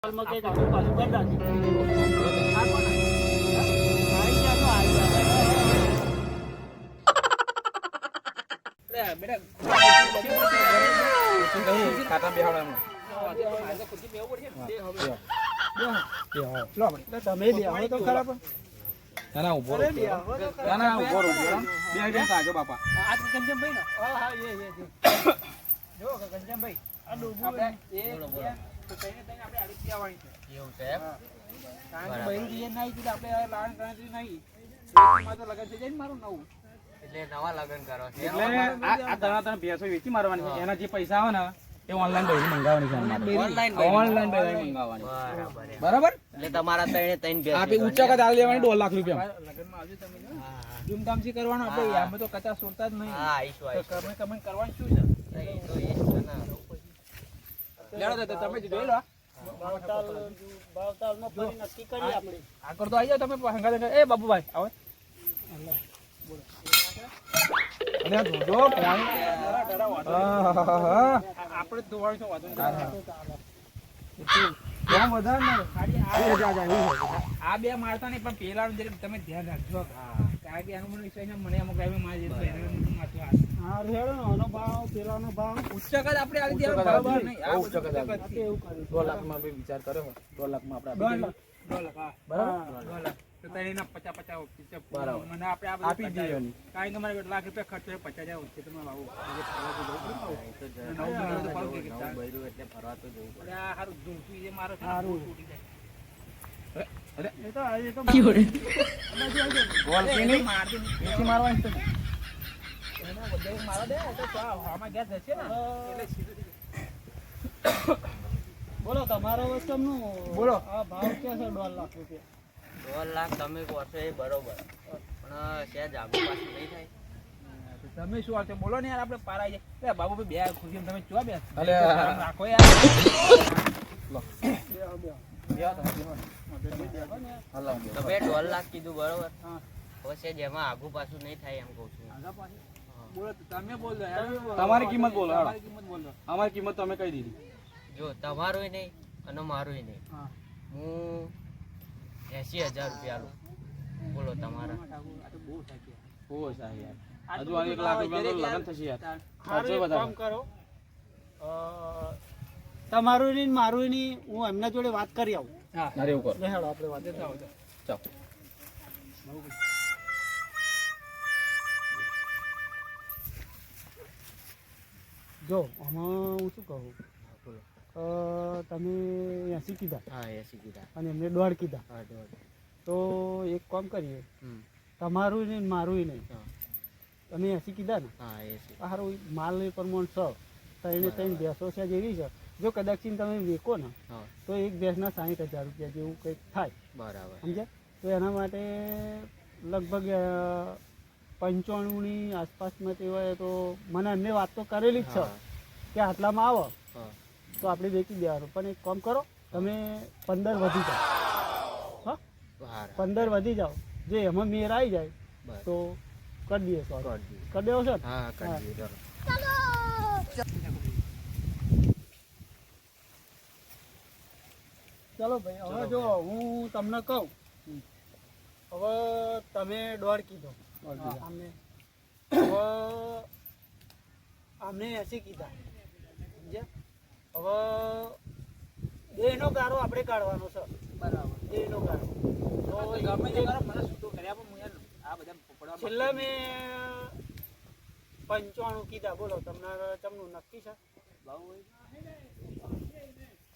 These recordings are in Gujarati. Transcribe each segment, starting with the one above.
હોટલમાં કઈ ગાડી પાછું કરી નાખી. આ કોણ? આવી જા તો આવી જા. ખાતા બેહાડો એમ. તમે બેહો તો ખરા પણ. ના ઉભો રહો. ના ઉભો રહો. બે જણ થાજો બાપા. આ કંજમભાઈ ને? હા જો કંજમભાઈ આ ડોબુ આપણે તો તઈને આપણે આડી પીવાની છે. એવું છે એમ? કારણ કે બૈરું જીએ નહીં કીધું આપણે લાણ ગણતરી નહીં. માં તો લગન થઈ જાય ને મારું નવું. એટલે નવા લગ્ન કરો છે. એટલે આ તને ભેંસો વેચી મારવાની છે. એના જે પૈસા આવે ને એ ઓનલાઈન બૈરી મંગાવવાની છે. ઓનલાઈન બૈરી મંગાવવાની. બરાબર? એટલે તમારા ત્રણે ત્રણ ભેંસ આપી ઊંચા કદ આલી દેવાની 2 લાખ રૂપિયા. લગનમાં આવજો તમે ધૂમધામથી કરવાનું આપણે આમાં તો કચા સોરતા જ નહીં. હા આવીશું આવીશું. કમેન્ટ કરવાનું શું છે? નહીં તો એ જ છે ને. લેડો તો તમે જ જોઈ લો. ભાવતાલમાં ફરી નક્કી કરીએ આપણે. આગળ તો આવી જાઓ તમે હંગાતે. એ બાબુભાઈ આવો. અને આ જોજો પાણી. આપણે ધોવાનું છે વાતો આ બે મારતા નહીં પણ પેલા તમે ધ્યાન રાખજો. કારણ કે એનું મને વિશ્વાસ મને અમુક ટાઈમે મારી જતો પેલાનો ભાવ ઉચ્ચ કદ આપણે આવી દેવાનો ભાવ નહીં. આ ઉચ્ચ કદ એવું કર્યું 2 લાખમાં બી વિચાર કર્યો 2 લાખમાં આપણે 2 લાખ હા બરાબર 2 લાખ તો તને 50 બરાબર. મને આપણે આ આપી દઈએ. કાંઈ તમારે 1 લાખ રૂપિયા ખર્ચ 50,000 ઓછે તમે આવો એટલે ફરવા તો જવું પડે. આ સારું ઝૂંટવી છે મારો સારું તૂટી જાય. અરે એ તો આજે તો બોલ કે નહીં વેચી મારવાની છે. એનો બધે મારો દે તો આમાં ગેસ જશે ને એટલે સીધું બોલો તમારો વસ્તુનું બોલો આ ભાવ કે છે 2 લાખ રૂપિયા. 2 લાખ તમે કહો છો એ બરોબર પણ સહેજ આગુ પાછું નહીં થાય. તમે શું આવશે બોલો ને યાર આપણે પારાઈ જાય. બાબુભાઈ બે ખુરશી તમે ચો બે અલે રાખો યાર. તમે 2 લાખ કીધું બરોબર. હવે સહેજ એમાં આગુ પાછું નહીં થાય એમ કહું છું. બોલો તમે બોલો તમારી કિંમત બોલો. તમારી કિંમત બોલો. અમારી કિંમત તમે કહી દીધી. જો તમારું નહીં અને મારું નહીં. હા હું 80,000 રૂપિયા આલું. બોલો તમારા. આ તો બહુ થાય ઓ સાહેબ યાર હજુ 1 લાખ રૂપિયા તો લગન થશે યાર. સારું એક કામ કરો તમારું ની મારું ની હું એમના જોડે વાત કરી આવું. હા અરે એવું કરો. લેહાડો આપણે વાત ચાલો. જો આમાં હું શું કહું તમે 80 કીધા હા 80 કીધા. અને એમને 1.5 કીધા. હા 1.5. તો એક કામ કરીએ તમારું નહીં મારું નહીં તમે 80 કીધા ને હા 80. સારું માલ પ્રમાણ 100 ત્રણ ભેંસો છે જેવી છે. જો કદાચ તમે વેચો ને હા તો એક ભેંસના 60,000 રૂપિયા જેવું કંઈક થાય. બરાબર. સમજ્યા? તો એના માટે લગભગ 95ની આસપાસમાં તે હોય તો મને એમને વાત તો કરેલી જ છે કે આટલામાં આવો હા તો આપણે વેચી દેવાનું. પણ એક કામ કરો તમે 15 વધી જાઓ. હા બહાર 15 વધી જાઓ જો એમાં મેર આવી જાય બસ તો કરી દઈએ સો કરી દઈએ. કરી દેવો છે ને? હા કરી દઈએ ચાલો. ચાલો ભાઈ હવે જો હું તમને કહું હવે તમે 1.5 કીધો અમને હવે અમને 80 કીધા સમજ્યા? હવે દેહનો ગારો આપણે કાઢવાનો છે. બરાબર દેહનો ગારો તો ગમે તે કરો મને છૂટો કર્યા પણ હું આ બધા પકડવા છેલ્લા મેં 95 કીધા. બોલો તમને તમનું નક્કી છે?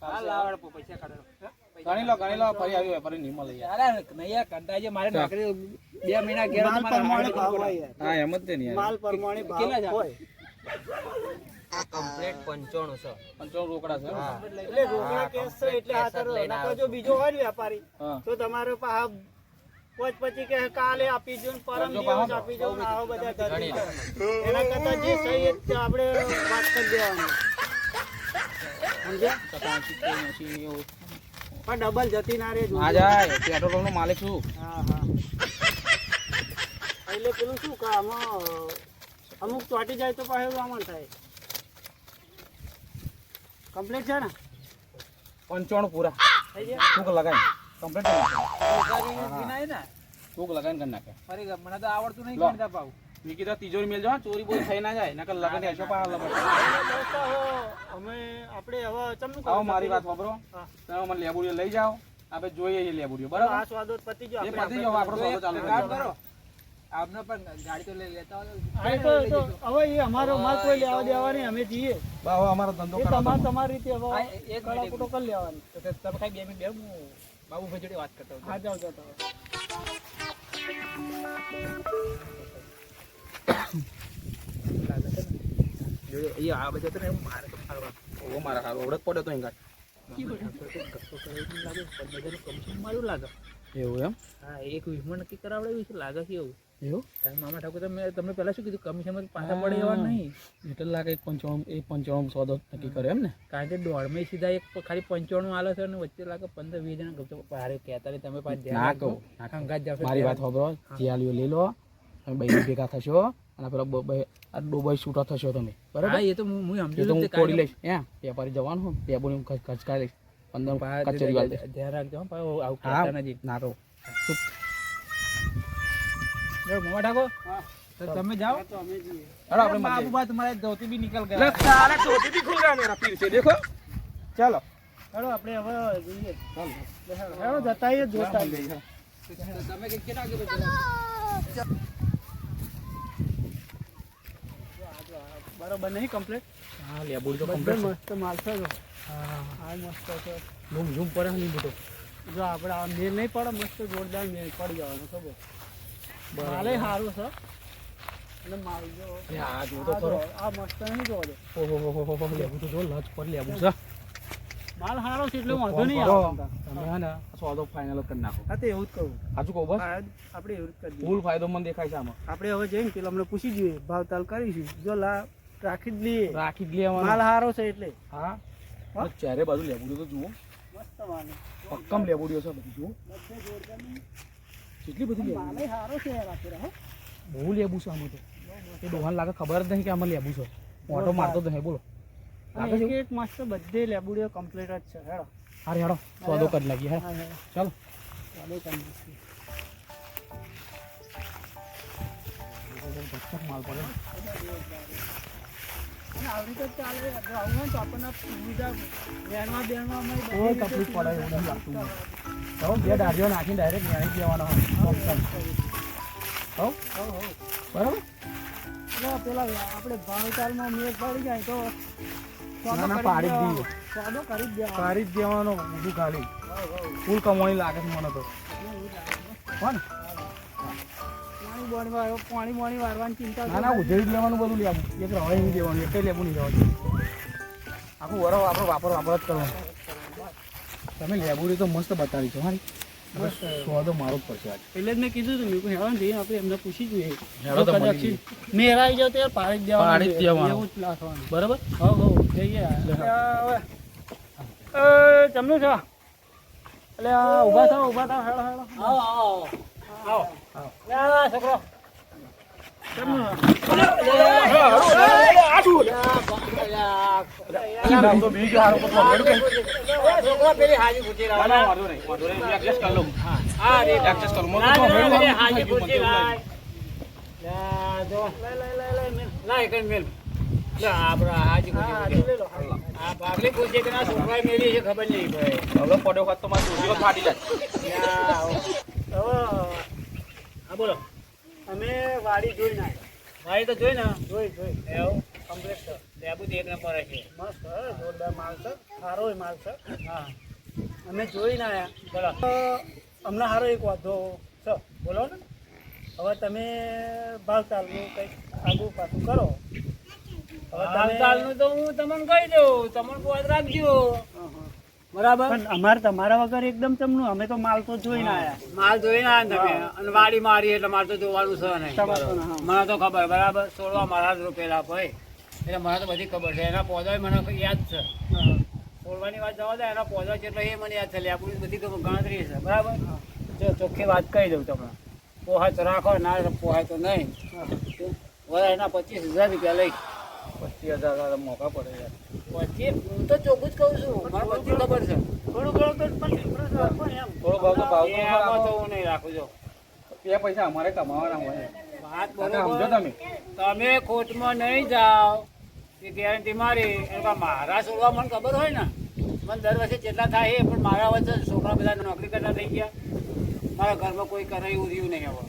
હા લાવડ પૈસા કાઢો. ગણી લો ફરી આવ્યો વેપારી નહીં મળે યાર. અરે નૈયા કંટાઈ છે મારે નોકરી 2 મહિના ઘેર પ્રમાણે ભાવ હોય. હા એમ જ તે ને યાર. માલ પ્રમાણે ભાવ હોય. આ કમ્પ્લીટ 95 છે. 55 રોકડા છે. હા એટલે રોકડા કેસ છે એટલે આ કરો. નકર જો બીજો હોય ને વેપારી હા તો તમારે પાહા પછી કે કાલે આપી જો ને પરમ દિવસ આપી જો ને આવો બધા ધરી કરે. એના કરતા જે સહી એ આપણે વાત કરી દેવાની. સમજ્યા? 87 એવું. પણ ડબલ જતી ના રે. આ જાય પેટ્રોલ પંપનો માલિક છું. હા હા એટલે પેલું શું કે આમાં અમુક ચોટી જાય તો પાછું આમાં થાય. કમ્પ્લીટ છે ને? 95 પૂરા. થઈ ગયા ટૂંક લગાય કમ્પ્લીટ કરી નાખે વિનાય ને ટૂંક લગાઈને કરી નાખે ફરી મને તો આવડતું નહીં લો. ગણતા પાવ વિકી તો તિજોરી મેલ જો ચોરી બોરી થઈ ના જાય નકર લગન એસો પા અમે આપણે હવે ચમનું આવો મારી વાત સાંભળો હા. તમે મને લેબુડીઓ લઈ જાઓ આપણે જોઈએ એ લેબુડીઓ બરાબર આ સ્વાદો પતી ગયો એ પતી ગયો આપણો સોદો ચાલુ કામ કરી કરો આપને પણ ગાડી તો લઈ લેતા હવે એ અમારો માલ કોઈ લેવા દેવા નહીં, અમે જઈએ બા હવે અમારો ધંધો એ કરાવો તમારી રીતે હવે એક કડાકૂટો કરી લેવાની. તમે કઈ 2 મિનિટ બે હું બાબુભાઈ જોડે વાત કરતો હા જાઓ જાઓ તમે. એ આ બધા તો ને મારે તો ફાળવા ઓ મારા હારો ઓળખ પડ્યો તો હિંગાટ મારું લાગે એવું એમ હા એક વીસમાં નક્કી કરાવડાવ્યું છે લાગે છે એવું એવું તાર મામા ઠાકોર તમને પહેલા શું કીધું કમિશનમાં પાછા પડે એવા નહીં એટલે લાગે 95 સોદો નક્કી કરે એમ ને કારણ કે દોડમાં સીધા એક ખાલી 95 આલે છે અને વચ્ચે લાગે 15-20 જણા ગપતો ભારે કહેતા નહીં તમે પાછા ના કહું હંગાત જાવ મારી વાત સાંભળો જીયાલીઓ લઈ લો તમે બૈરી ભેગા થશો અને પેલા આ ડોબાઈ છૂટા થશો તમે બરાબર હા એ તો હું એ સમજુ તો હું છું કોડી લઈશ વેપારી જવાનું હું ટેબુલ ખચકાઈ લઈશ 15 કચેરી વાળ દઈશ ધ્યાન રાખજો હો, પાછું આવું હા કહેતા નથી ના કહું જો મામા ઠાકોર તો તમે જાઓ હેડો આપણે મળીએ. બાબુબા તમારે ધોતી બી નીકળ લે ગયા સારા ચોથી બી ખુલ રહ્યા મેરા પીર છે દેખો ચાલો હેડો આપણે હવે જઈએ. હેડો જતા આવીએ, જોતા આવીએ. તમે કે કેટલા વાગે બચેલા બરોબર નહીં કમ્પ્લીટ? હા લેબુડી તો બધે કમ્પ્લીટ મસ્ત માલ છે જો. હા મસ્ત છે. ઝૂમ ઝૂમ પડે નહીં બધો જો આપણે આ મેળ નહીં પડે, મસ્ત જોરદાર મેળ પડી જવાનો ખબર. માલે સારું છે અને માલ જો આ જો તો ખરો આ મસ્ત નહીં જોવા દે. ઓહો લેબુ તો જો લચ પર લેબુ છે માલ સારો છે એટલે વાંધો નહીં કરો. આવે. તમે હે ને સોદો ફાઇનલ કરી નાખો હા તો એવું જ કહું. સાચું કહું બસ આપણે એવું જ કરી દઈએ. ફૂલ ફાયદો મને દેખાય છે આમાં આપણે હવે જઈને પેલા અમને પૂછી જોઈએ, ભાવ તાલ કરીશું. જો રાખી જ લઈએ. રાખી જ લેવાનો માલ સારો છે એટલે હા હા? ચારે બાજુ લેબુડીઓ તો જુઓ મસ્ત માલ. પક્કમ લેબુડીઓ છે બધી જુઓ કેટલી બધી લેબુ માલે સારો છે યાર આપણે, હો. બહુ લેબુ છે આમાં તો એ ડોહાન લાગે ખબર જ નહીં કે આમાં લેબુ છે ઓટો મારતો જ નહીં બોલો અને એક એક મસ્ત બધે લેબુડીઓ કમ્પ્લીટ જ છે. હેડો હારે હેડો સોદો કરી નાખીએ હે હા હા ચાલો ચાલો કરી નાખીએ. માલ પડે અને આવી રીતે ચાલે. જો આવું હોય ને તો આપણને સુવિધા બેણમાં કોઈ તકલીફ પડે એવું નહીં લાગતું મને. હો બે દાઢીઓ નાખીને ડાયરેક્ટ ન્યાણી દેવાના હોય હો બરાબર પેલા આપણે ભાવતાલમાં મેળ પડી જાય તો ના, ના, પાડી જ દઈએ. સોદો કરી જ દેવાનો. કરી જ દેવાનો બધું ખાલી ફૂલ કમાણી લાગે છે મને તો હો ને પાણી બોણી વારવાની ચિંતા ના ના ઉધેડી જ લેવાનું બધું લેવું એક રવાય નહીં દેવાનું એક લેવું નહીં રહેવાનું આખું વરસ આપણો વાપર જ કરવાનું તમે લેબુડી તો મસ્ત બતાવી છો હારી સ્વાદો મારો જ પડશે આજ એટલે જ મેં કીધું હતું મેં હેડો જઈને આપણે એમને પૂછી જોઈએ. હેડો તો જો મળી કદાચ જઈએ. મેરાઈ જાવ તો યાર પાડી જ દેવાનું. પાડી જ દેવાનું. એવું જ નાખવાનું. બરાબર હવ જઈએ જમનું છે એટલે ઊભા થાવ હેડો હેડો છોકરો પેલી હાજી પૂછી હાજી પૂછી લાય કઈ મેલ આપડા હાજી પૂછી આ પાગલી પૂછી કે ના છોકરા મેલી છે ખબર નહીં ભાઈ હા બોલો. અમે વાડી જોઈ ના ભાઈ તો જોઈ ને જોઈ એવું કમ્પ્લીટ છે. લેબુ તો એક નંબર છે મસ્ત જોરદાર માલ છે, સારો માલ છે. હા અમે જોઈ ના આયા. બોલો અમને સારો એક વાંધો છે, બોલો ને. હવે તમે ભાવતાલનું કંઈક આગુ પાછું કરો. હવે હાલચાલનું તો હું તમને કહી દઉં તમને વાત રાખજો બરાબર પણ અમારે તમારા વગર એકદમ તમનું, અમે તો માલ તો જોઈ ના આયા. માલ જોઈ ના તમે અને વાડી મારી એટલે મારે તો જોવાનું છે નહીં તમારે તો ના. મને તો ખબર બરાબર 16 મારા જ રોપેલા ભાઈ એટલે મને તો બધી ખબર છે એના પોદા મને યાદ છે છોડવાની વાત જવા દે એના પોદા છે એટલે એ મને યાદ છે લેબુડી બધી ગણતરી છે બરાબર જો ચોખ્ખી વાત કહી દઉં તમને પોહાય તો રાખો ના પોહાય તો નહીં એના 25,000 રૂપિયા લઈ 25,000 મોકા પડે યાર પછી હું તો ચોખ્ખું જ કહું છું મને બધી ખબર છે થોડું ઘણું તો પણ interest રાખો ને એમ. થોડો ભાવ તો ભાવ તો એમાં તો ખરો. હું નહીં રાખું છો એ પૈસા અમારે કમાવાના હોય વાત કાકા, સમજો બરોબર તમે તમે ખોટમાં નહીં જાઓ એ ગેરંટી મારી એમ કે મારા છોડવા મને ખબર હોય ને મને દર વર્ષે જેટલા થાય એ પણ મારા વચ્ચે છોકરા બધા નોકરી કરતા થઈ ગયા મારા ઘરમાં કોઈ કરે એવું રહ્યું નહીં હવે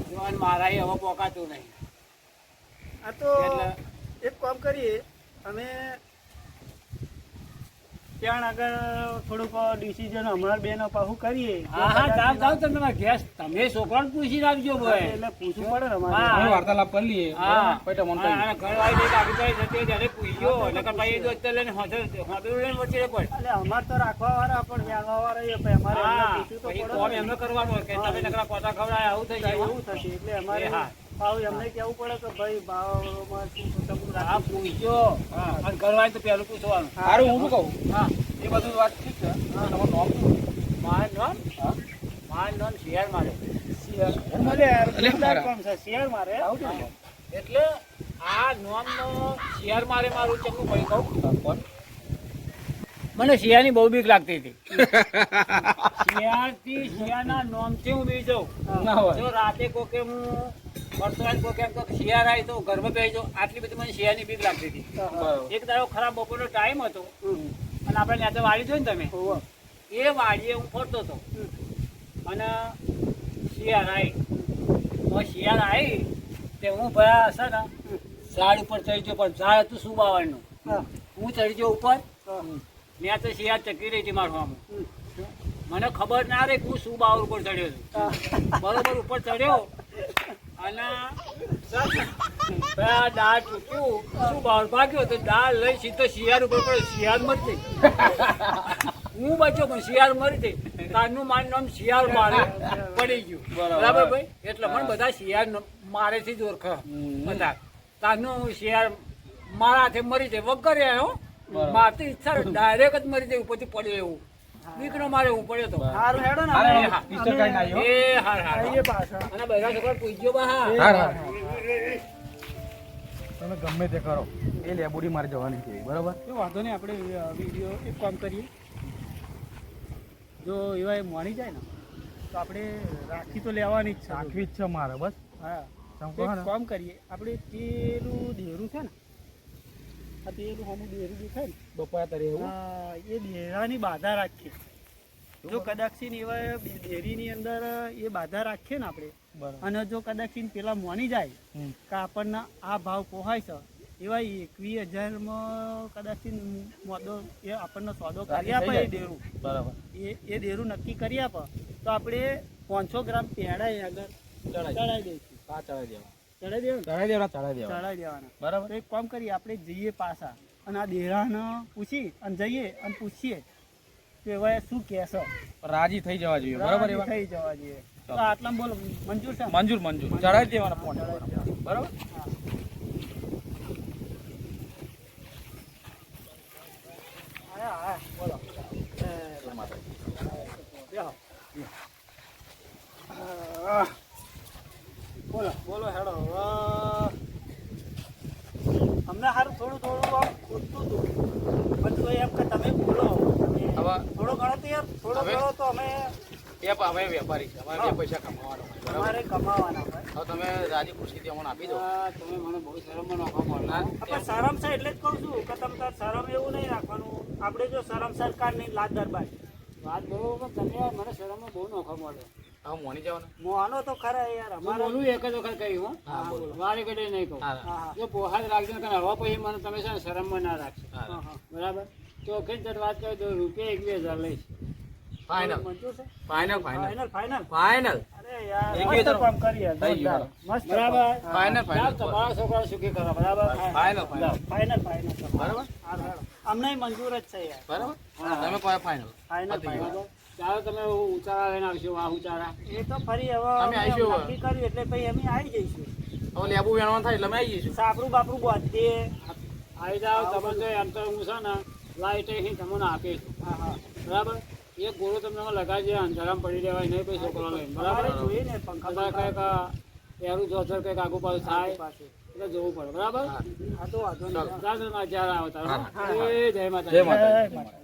જો અને મારા હવે પોકાતું નહીં આ તો એટલે- એક કામ કરીએ અમે ત્યાં આગળ થોડુંક ડિસિઝન અમારા બેનો પાછું કરીએ. હા હા જાવ જાવ તમે તમારા ગેસ તમે છોકરાને પૂછી રાખજો ભાઈ એટલે પૂછવું પડે ને અમારે. હા. અમે વાર્તાલાપ કરી લઈએ હા પછી તમને કહી દઈએ. અને ઘરવાળી લઈને આગળ જાય જતી ત્યારે પૂછ્યો નકર ભાઈ એ તો અત્યારે લઈને હોટેલ લઈને વચ્ચે પડે એટલે અમારે તો રાખવા વાળા પણ જાણવા વાળા એ પણ અમારે એમને હા પૂછવું તો પછી પડે કોમ ને. એમને કરવાનું હોય કે તમે નકરા કોટા ખવડાય આવું થઈ જાય એવું થશે એટલે અમારે એ હા. ભાવ એમને કહેવું પડે કે ભાઈ ભાવમાં શું તમે હા રાખો. પૂછજો અને ઘરવાળી તો પહેલું પૂછવાનું સારું હું શું કહું હા એ બધું વાત ઠીક છે તમારું નામ શું? મારું નામ મારું નામ શિયાળ મારે એટલે મારા. કોમ છે શેર મારે આવું છે ને? એટલે આ નામનો શિયાળ મારે મારું ચકલું ભાઈ કહું કોણ? મને શિયાળની બહુ બીક લાગતી હતી શિયાળના નામથી હું બી જાઉં ના હોય જો રાતે કોકે હું વર્તમાન કોકે એમ કહું શિયાળ આવી તો ઘરમાં બેસી જાઉં આટલી બધી મને શિયાળની બીક લાગતી હતી બરાબર. એક દાડો ખરાબ બપોરનો ટાઈમ હતો અને આપણે ત્યાં તો વાડી જોઈ ને તમે એ વાડીએ હું ફરતો હતો અને શિયાળ આવી શિયાળ આવી તે હું ભયા હશે ને ઝાડ ઉપર ચડી ગયો પણ ઝાડ હતું શું બાવળનું હું ચડી ગયો ઉપર મેં તો શિયાળ ચકી રહી હતી મારવામાં મને ખબર ના રહી કે હું શું બાવળ ઉપર ચડ્યો છું બરોબર ઉપર ચડ્યો અને દાળ ચૂક્યું શું બાવળ ભાગ્યો તો દાળ લઈ સીધો શિયાળ ઉપર પડ્યો શિયાળ મરી ગઈ હું બચ્યો પણ શિયાળ મરી ગઈ તારનું મારું નામ શિયાળ મારે પડી ગયું બરાબર ભાઈ એટલે મને બધા શિયાળ મારેથી જ ઓળખે બધા તારનું શિયાળ મારા હાથે મરી જાય વગર આવ્યો મારતી ઈચ્છા ડાયરેક્ટ જ મરી જાય ઉપરથી પડ્યો એવું બીકનો મારે હું પડ્યો તો સારું હેડો ને હારે, અમે- ઈસ્ટર કાંઈ ના આવ્યો. એ હાર હાર આવીએ પાછા અને બધા છોકરા પૂછજો બા હા હાર, હાર. તમે ગમે તે કરો એ લેબોડી મારે જવાની છે બરાબર એ વાંધો નહીં આપણે વિડીયો એક કામ કરીએ જો એવા એ માની જાય ને તો આપણે રાખી તો લેવાની જ છે રાખવી જ છે મારે બસ હા તમે એક કહો ને. કામ કરીએ આપણે પેલું દેરું છે ને આ પેલું હમું દેરું દેખાય ને બપોરા તરે એવું હા, એ દેરાની બાધા રાખીએ જો કદાચિન એવા ડેરીની અંદર એ બાધા રાખીએ ને આપણે બરાબર અને જો કદાચિન પેલા મોની જાય હમ. કે આપણને આ ભાવ પોહાય છે એવા 21,000માં કદાચિન મોદો એ આપણને સોદો કરી આપે એ ડેરું બરાબર એ ડેરું નક્કી કરી આપે તો આપણે 500 ગ્રામ પેડા એ આગળ ચડાવી દઈશું હા ચડાવી દેવા ચડાવી દેવું ચડાવી દેવા ચડાવી દેવા ચડાવી દેવાના બરાબર તો એક કામ કરીએ આપણે જઈએ પાછા અને આ દેરાને પૂછી અને જઈએ અને પૂછીએ કે હવે શું કહેશો રાજી થઈ જવા જોઈએ બરાબર એવા થઈ જવા જોઈએ તો આટલા બોલો મંજૂર છે ને? મંજૂર મંજૂર ચડાવી દેવાના ફોન બરાબર હા હા બોલો બેહો. બોલો બોલો હેડો હવે અમને સારું થોડું થોડું આમ ખૂટતું હતું પણ તો એમ કે તમે બોલો હવે થોડો ઘણો તો યાર થોડો હવે- ઘણો તો અમે અમે વેપારી છે અમારે બે પૈસા કમાવાનો હોય બરાબર અમારે કમાવાના હોય હવે તમે રાજી ખુશીથી અમને આપી દો આ તમે મને બહુ શરમમાં નાખવા મળે આપણે શરમ છે એટલે જ કહું છું કે તમે તાર શરમ એવું નહીં રાખવાનું આપણે જો શરમ સરકારની લાત દરબાર વાત બરોબર પણ તમે મને શરમમાં બહુ નાખવા મળે હવે મોની જવાનું મોનો તો ખરા યાર હું અમારે બોલું એક જ વખત કહ્યું હો હા, બોલો. વારે ઘડે નહીં કહું હા હા હા જો પોહાજ રાખજો ને હવે પછી મને તમે છે ને શરમમાં ના રાખશો હા હા બરાબર તો કઈ તરત વાત કરી દો રૂપિયા 21,000 લઈશ ફાઇનલ મંજૂર છે ફાઇનલ ફાઇનલ ફાઇનલ ફાઇનલ અરે યાર એક મસ્ત બે કામ કરીએ થઈ ગયું. જોરદાર. મસ્ત બરાબર કામ. ફાઇનલ ચાલ તમારા છોકરા સુખી કરો બરાબર ફાઇનલ ફાઇનલ ફાઇનલ ફાઇનલ બરાબર અમને મંજૂર જ છે યાર બરાબર તમે કહો ફાઇનલ ફાઇનલ ફાઇનલ ચાલો તમે ઉચારા લઈને આવશો આ ઉચારા એ તો ફરી હવે અમે આવીશું હવે. નક્કી કર્યું એટલે પછી અમે આવી જઈશું હવે લેબુ વેણવાનું થાય એટલે અમે આવી જઈશું સાપરું બાપરું બાંધીએ આવી જાઓ તમે તો એમ તો હું છે ને લાઈટ અહીં તમને આપીશ હા હા બરાબર એક ગોળો તમને લગાવી દે અંધારામાં પડી રહેવાય નહીં પછી છોકરા લઈને બરાબર અમારે જોઈએ ને પંખા તમારે કંઈક એરું જોતર કંઈક આગુ પાછું થાય પાસે એટલે જવું પડે બરાબર આ તો વાંધો નહીં ચાલો જ્યારે આવે તારો હા. જય માતા જય માતા. જય માતા.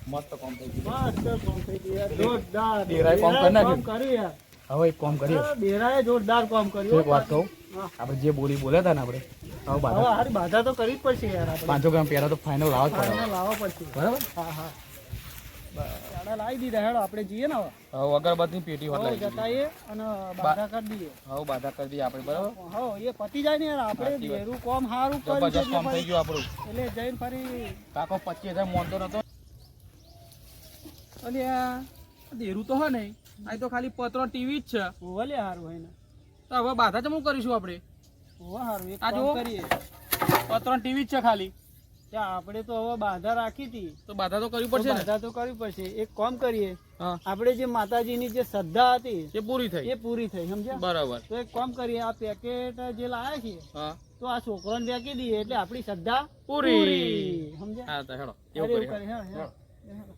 મસ્ત કામ થઈ ગયું. મસ્ત કામ થઈ ગયું યાર. જોરદાર. ડેરાએ કામ કરી નાખ્યું. કામ કર્યું યાર. હવે એક કામ કરીએ ડેરાએ જોરદાર કામ તો કર્યું. એક વાત કહું હા. આપણે જે બોલી બોલ્યા હતા ને આપણે હવે હવે બાધા હારી બાધા તો કરવી જ પડશે યાર આપણે. 500 ગ્રામ પહેલા તો ફાઇનલ લાવવા જ પડે આને લાવવા પડશે. બરાબર હા હા ચાડા લાવી દીધા હેડો આપણે જઈએ ને હવે હવે અગરબત્તીની પેટી હોત હવે લાવી દીધી. જતાઈએ અને બાધા કરી દઈએ હવે બાધા કરી દઈએ આપણે બરાબર હો એ પતી જાય ને યાર આપણે સાચી વાત. બેરું કોમ સારું કર્યું છે જબરજસ્ત કામ થઈ ગયું આપણું એટલે જઈને ફરી કાકો 25,000 મોનતો નતો અને આ દેરું તો હે નહીં આ તો ખાલી પત્રો ટીવી જ છે ઓવલે સારું હોય ને તો હવે બાધા ચમું કરીશું આપણે ઓવા સારું એક આ કામ જુઓ. કરીએ પત્રો ટીવી જ છે ખાલી ત્યાં આપણે તો હવે બાધા રાખી હતી તો બાધા તો કરવી તો પડશે ને બાધા તો કરવી પડશે એક કામ કરીએ હા આપણે જે માતાજીની જે શ્રદ્ધા હતી એ પૂરી થઈ એ પૂરી થઈ સમજ્યા બરાબર તો એક કામ કરીએ આ પેકેટ જે લાયા છીએ હા તો આ છોકરાને વેચી દઈએ એટલે આપણી શ્રદ્ધા પૂરી. સમજ્યા હા તો હેડો અરે એવું એવું કરીએ કરીએ, હેડો, હેડો.